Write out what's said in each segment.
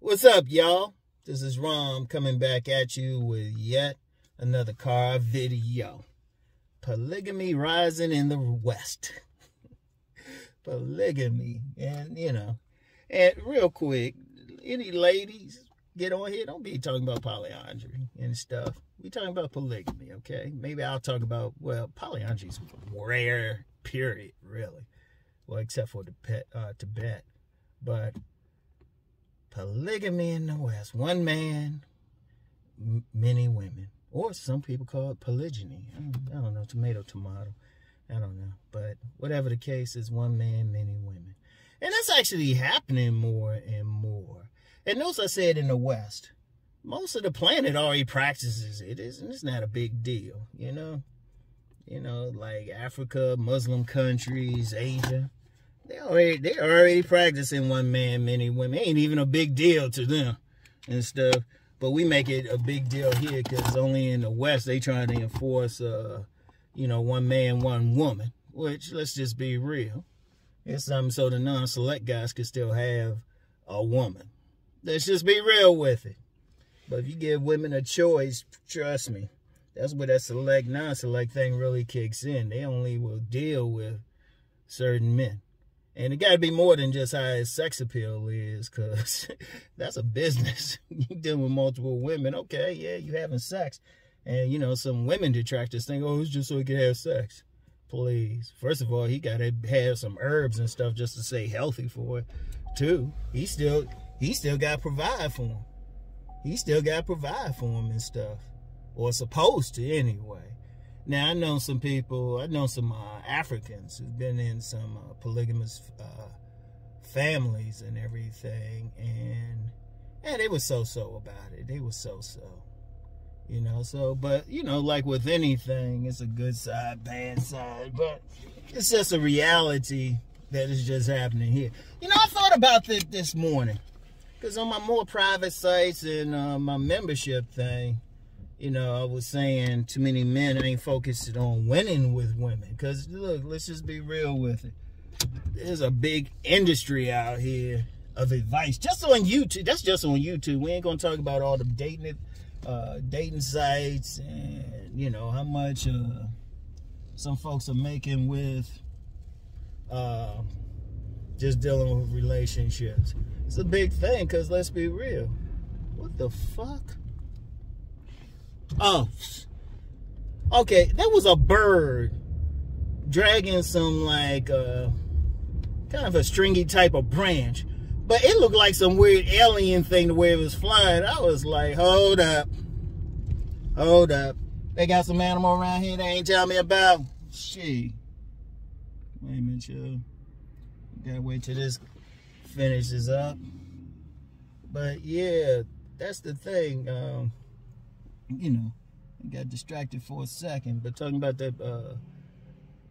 What's up, y'all? This is Rom coming back at you with yet another car video. Polygamy rising in the West. Polygamy. And, and real quick, any ladies get on here, don't be talking about polyandry and stuff. We talking about polygamy, okay? Maybe I'll talk about, well, polyandry is rare, period, really. Well, except for Tibet. But polygamy in the West. One man, many women. Or some people call it polygyny. I don't know, tomato. I don't know. But whatever the case is, one man, many women. And that's actually happening more and more. And notice I said in the West. Most of the planet already practices it. It's not a big deal, you know? Like Africa, Muslim countries, Asia. They already practicing one man, many women. It ain't even a big deal to them and stuff. But we make it a big deal here because only in the West they trying to enforce, one man, one woman. Which, let's just be real. It's something so the non-select guys could still have a woman. Let's just be real with it. But if you give women a choice, trust me, that's where that select, non-select thing really kicks in. They only will deal with certain men. And it got to be more than just how his sex appeal is, because that's a business. You dealing with multiple women. Okay, yeah, you having sex. And, some women detractors think, oh, it's just so he can have sex. Please. First of all, he got to have some herbs and stuff just to stay healthy for it, too. He still got to provide for him. He still got to provide for him and stuff. Or supposed to, anyway. Now, I know some people, some Africans who've been in some polygamous families and everything, and they were so-so about it. They were so-so, but, like with anything, it's a good side, bad side, but it's just a reality that is just happening here. I thought about this morning, because on my more private sites and my membership thing, I was saying too many men ain't focused on winning with women. Because, look, let's just be real with it. There's a big industry out here of advice. Just on YouTube. That's just on YouTube. We ain't going to talk about all the dating sites and, how much some folks are making with just dealing with relationships. It's a big thing because let's be real. What the fuck? Oh, okay, there was a bird dragging some kind of a stringy type of branch, but it looked like some weird alien thing the way it was flying. I was like, hold up, they got some animal around here they ain't telling me about. Shit, wait a minute, y'all. Gotta wait till this finishes up. But yeah, that's the thing. I got distracted for a second, but talking about that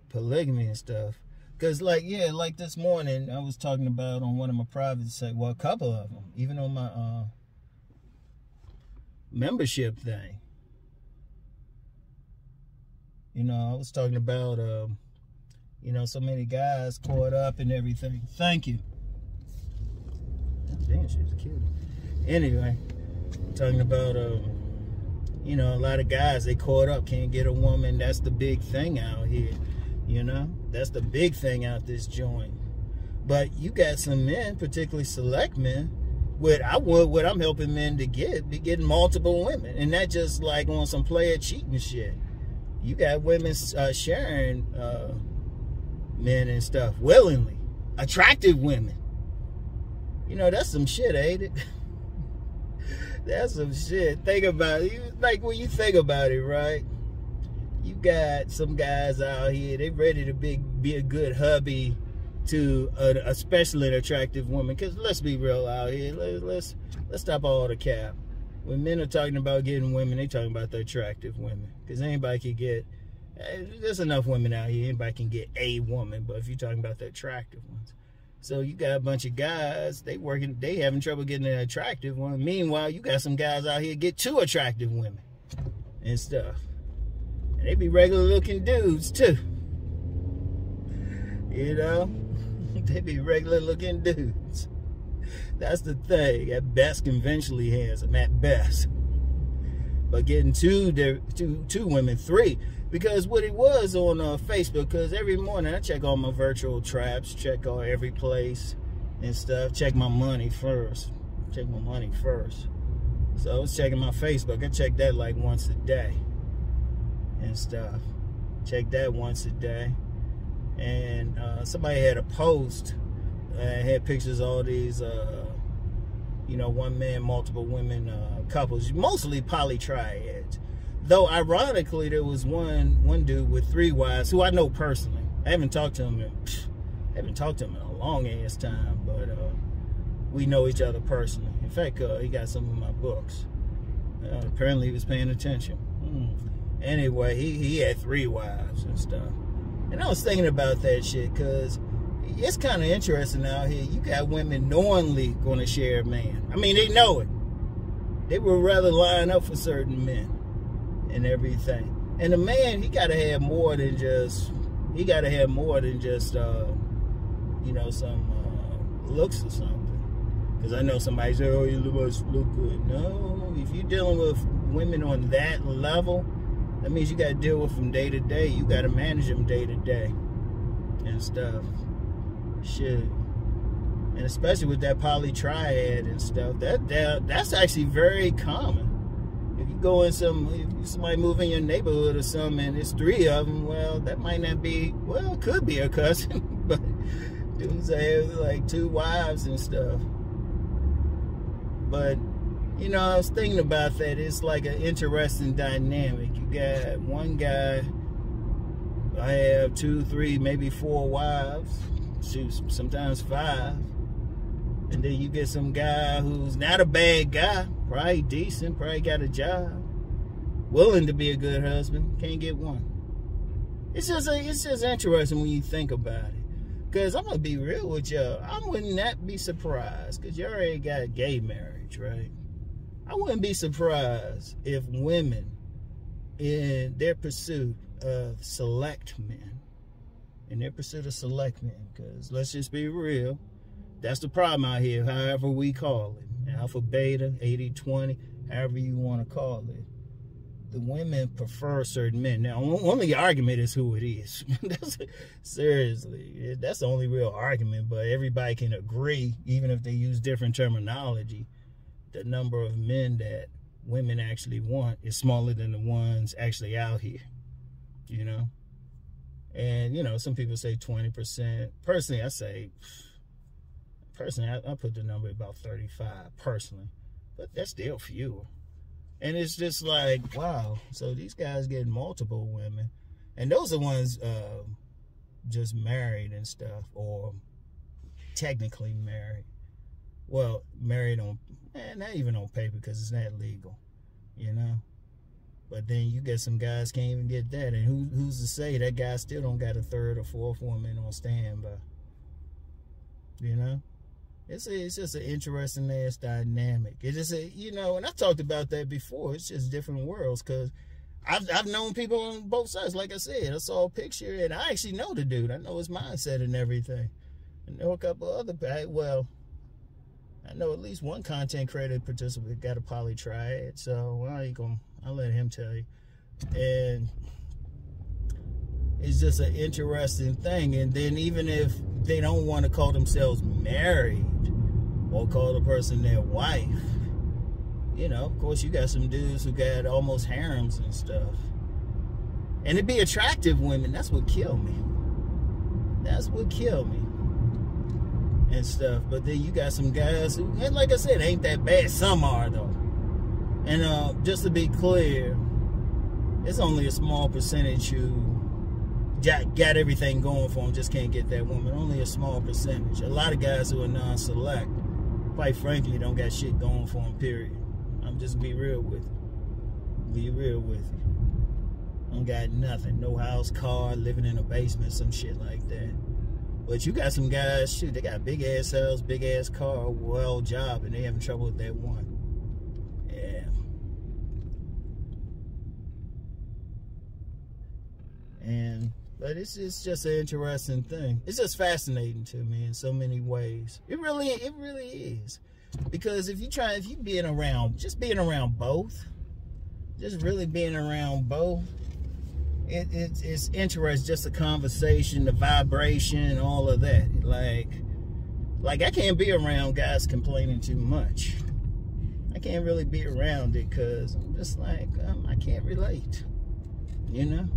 polygamy and stuff. Because, like this morning, I was talking about on one of my private sites, well, a couple of them, even on my membership thing. I was talking about, so many guys caught up and everything. Thank you. Damn, she's a kid. Anyway, talking about, a lot of guys, they caught up, can't get a woman. That's the big thing out here, That's the big thing out this joint. But you got some men, particularly select men, what I'm helping men to be getting multiple women. And not just like on some player cheating shit. You got women sharing men and stuff willingly. Attractive women. That's some shit, ain't it? That's some shit. Think about it. Like when you think about it, right? You got some guys out here, they ready to be a good hubby to especially an attractive woman. Because let's be real out here. Let's stop all the cap. When men are talking about getting women, they talking about the attractive women. Because anybody can get, there's enough women out here, anybody can get a woman. But if you're talking about the attractive ones. So you got a bunch of guys, they having trouble getting an attractive one. Meanwhile, you got some guys out here get 2 attractive women and stuff. And they be regular looking dudes too. They be regular looking dudes. That's the thing. At best, conventionally handsome. At best. But getting two women, three. Because what it was on Facebook, because every morning I check all my virtual traps, check all every place and stuff, check my money first. Check my money first. So I was checking my Facebook. I check that like once a day and stuff. Check that once a day. And somebody had a post. Had pictures of all these, you know, one man, multiple women couples, mostly polytriads. Though ironically, there was one dude with 3 wives who I know personally. I haven't talked to him in a long ass time, but we know each other personally. In fact, he got some of my books. Apparently, he was paying attention. Anyway, he had 3 wives and stuff. And I was thinking about that shit because it's kind of interesting out here. You got women knowingly going to share a man. I mean, they know it. They would rather line up for certain men and everything. And a man, he got to have more than just, you know, some looks or something. Because I know somebody say, oh, you must look good. No, if you're dealing with women on that level, that means you got to deal with them day to day. You got to manage them day to day and stuff. Shit. And especially with that polytriad and stuff, that's actually very common. If you go in if somebody move in your neighborhood or something and it's 3 of them, well, that might not be, well, it could be a cousin, but dudes have like 2 wives and stuff. But, you know, I was thinking about that. It's like an interesting dynamic. You got one guy, I have 2, 3, maybe 4 wives, sometimes 5. And then you get some guy who's not a bad guy, probably decent, probably got a job, willing to be a good husband, can't get one. It's just interesting when you think about it. Because I'm going to be real with y'all. I would not be surprised, because you already got gay marriage, right? I wouldn't be surprised if women, in their pursuit of select men, because let's just be real, that's the problem out here, however we call it. Alpha, beta, 80-20, however you want to call it. The women prefer certain men. Now, only argument is who it is. Seriously, that's the only real argument, but everybody can agree, even if they use different terminology, the number of men that women actually want is smaller than the ones actually out here, you know? And, you know, some people say 20%. Personally, I put the number about 35, personally. But that's still fewer. And it's just like, wow. So these guys get multiple women. And those are ones just married and stuff. Or technically married. Well, married on, not even on paper because it's not legal. You know? But then you get some guys can't even get that. And who's to say that guy still don't got a 3rd or 4th woman on standby? You know? It's just an interesting ass dynamic. It is you know, and I talked about that before. It's just different worlds because I've known people on both sides. Like I said, I saw a picture and I actually know the dude. I know his mindset and everything. I know a couple other, well, I know at least one content creator participant got a polytriad. So I'll let him tell you. And it's just an interesting thing. And then even if they don't want to call themselves married or call the person their wife, you know, of course you got some dudes who got almost harems and stuff. And it'd be attractive women. That's what killed me. That's what killed me. And stuff. But then you got some guys who, and like I said, ain't that bad. Some are though. And just to be clear, it's only a small percentage who got everything going for them, just can't get that woman. Only a small percentage. A lot of guys who are non-select, quite frankly, don't got shit going for them, period. I'm just be real with you. Be real with you. Don't got nothing. No house, car, living in a basement, some shit like that. But you got some guys, shoot, they got big ass house, big ass car, well job, and they having trouble with that one. Yeah. But it's just an interesting thing. It's just fascinating to me in so many ways. It really is. Because if you being around, just being around both, just really being around both, it's interesting, just the conversation, the vibration, all of that. Like I can't be around guys complaining too much. I can't really be around it because I'm just like, I can't relate, you know?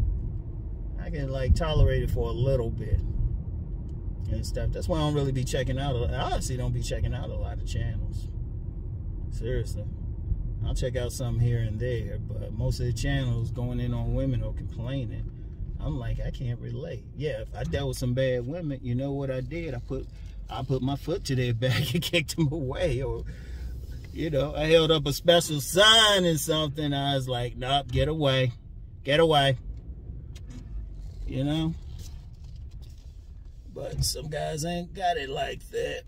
I can like tolerate it for a little bit and stuff. That's why I don't really be checking out. I honestly don't be checking out a lot of channels. Seriously. I'll check out some here and there, but most of the channels going in on women or complaining, I'm like, I can't relate. Yeah, if I dealt with some bad women, you know what I did? I put my foot to their back and kicked them away. Or, you know, I held up a special sign and something. I was like, nope, get away. Get away. You know? But some guys ain't got it like that.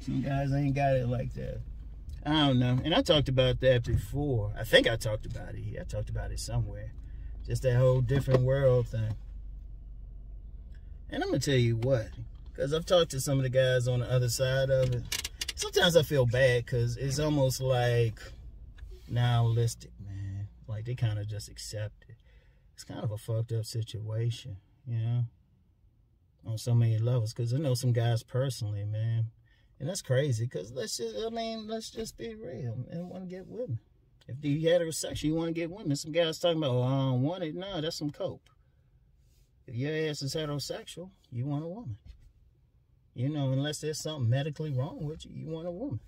Some guys ain't got it like that. I don't know. And I talked about that before. I think I talked about it here. I talked about it somewhere. Just that whole different world thing. And I'm going to tell you what. Because I've talked to some of the guys on the other side of it. Sometimes I feel bad because it's almost like nihilistic, man. Like they kind of just accept it. It's kind of a fucked up situation, you know? On so many levels. Because I know some guys personally, man. And that's crazy, because let's just be real and want to get women. If you heterosexual, you want to get women. Some guys talking about, oh, I don't want it. No, that's some cope. If your ass is heterosexual, you want a woman. You know, unless there's something medically wrong with you, you want a woman.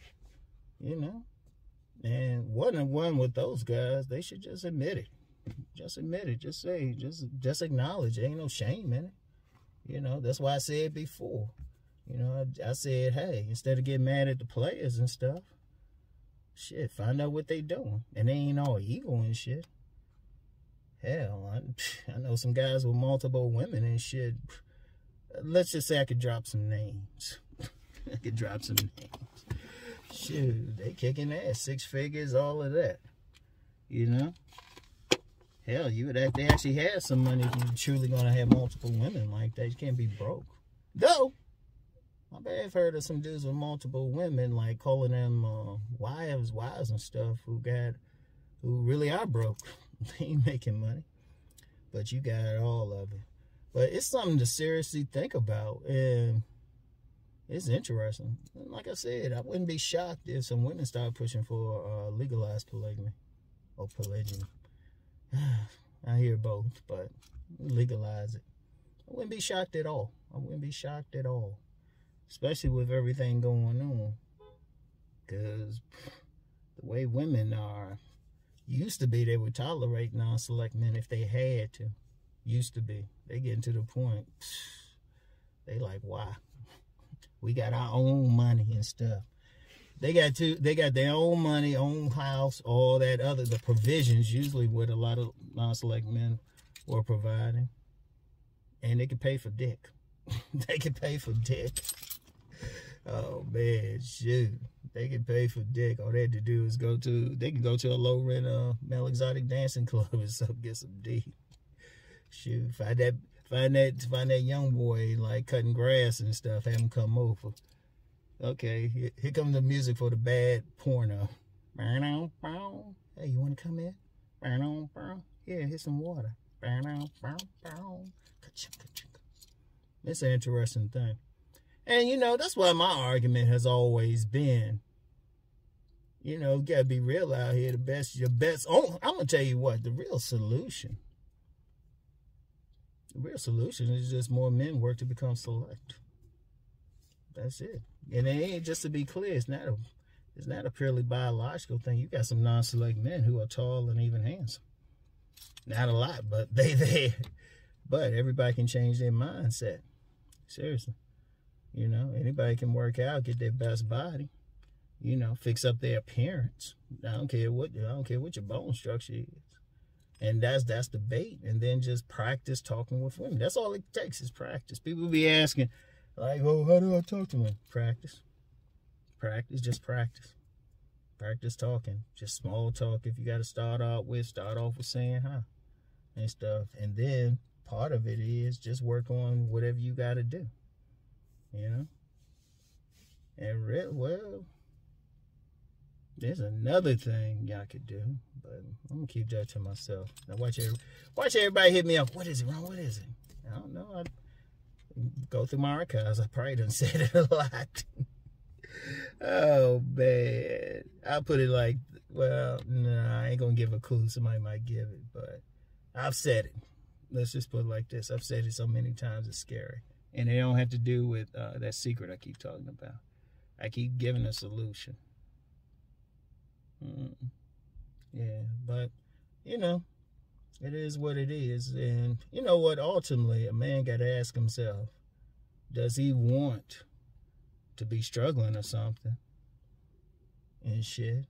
You know? And one with those guys, they should just admit it. Just admit it. Just say, just acknowledge. There ain't no shame in it. You know, that's why I said before. You know, I said, hey, instead of getting mad at the players and stuff, shit, find out what they doing. And they ain't all evil and shit. Hell, I know some guys with multiple women and shit. Let's just say I could drop some names. I could drop some names. Shoot, they kicking ass, 6 figures, all of that. You know? Hell, they actually have some money if you're truly going to have multiple women like that. You can't be broke. Though, I bet I've heard of some dudes with multiple women, like calling them wives and stuff, who really are broke. They ain't making money. But you got all of it. But it's something to seriously think about, and it's interesting. Like I said, I wouldn't be shocked if some women start pushing for legalized polygamy or polygyny. I hear both, but legalize it. I wouldn't be shocked at all. I wouldn't be shocked at all. Especially with everything going on. Because the way women are, used to be they would tolerate non-select men if they had to. Used to be. They getting to the point, they like, why? We got our own money and stuff. They got their own money, own house, all that other, the provisions, usually what a lot of non-select men were providing. And they could pay for dick. They could pay for dick. Oh man, shoot. They can pay for dick. All they had to do is they can go to a low rent male exotic dancing club and get some D. Shoot, find that young boy like cutting grass and stuff, have him come over. Okay, here comes the music for the bad porno. Hey, you wanna come in? Yeah, here's some water. It's an interesting thing. And, you know, that's why my argument has always been, you know, you gotta be real out here. Your best. Oh, I'm gonna tell you what, the real solution is just more men work to become select. That's it. And it ain't, just to be clear, it's not a purely biological thing. You got some non-select men who are tall and even handsome. Not a lot, but they there. But everybody can change their mindset. Seriously. You know, anybody can work out, get their best body, you know, fix up their appearance. I don't care what your bone structure is. And that's the bait. And then just practice talking with women. That's all it takes is practice. People be asking, like, oh, how do I talk to women? Practice. Practice, just practice. Practice talking. Just small talk. If you got to start off with saying hi and stuff. And then part of it is just work on whatever you got to do. And well, there's another thing y'all could do, but I'm gonna keep that to myself. Now watch everybody hit me up. What is it, Ron? What is it? I don't know. I go through my archives. I probably done said it a lot. Oh man, I'll put it like, well, nah, I ain't gonna give a clue. Somebody might give it, but I've said it. Let's just put it like this. I've said it so many times it's scary, and it don't have to do with that secret I keep talking about. I keep giving a solution. Yeah, but you know, it is what it is, and you know what? Ultimately, a man got to ask himself: does he want to be struggling or something and shit,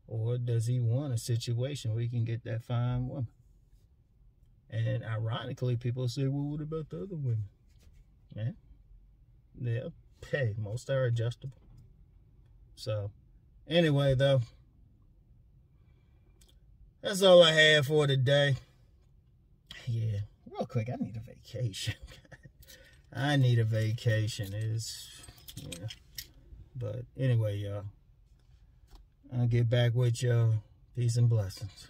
or does he want a situation where he can get that fine woman? And ironically, people say, "Well, what about the other women?" Yeah, hey, most are adjustable. So, anyway, though. That's all I have for today. Yeah, real quick, I need a vacation. I need a vacation. Yeah. But anyway, y'all, I'll get back with y'all. Peace and blessings.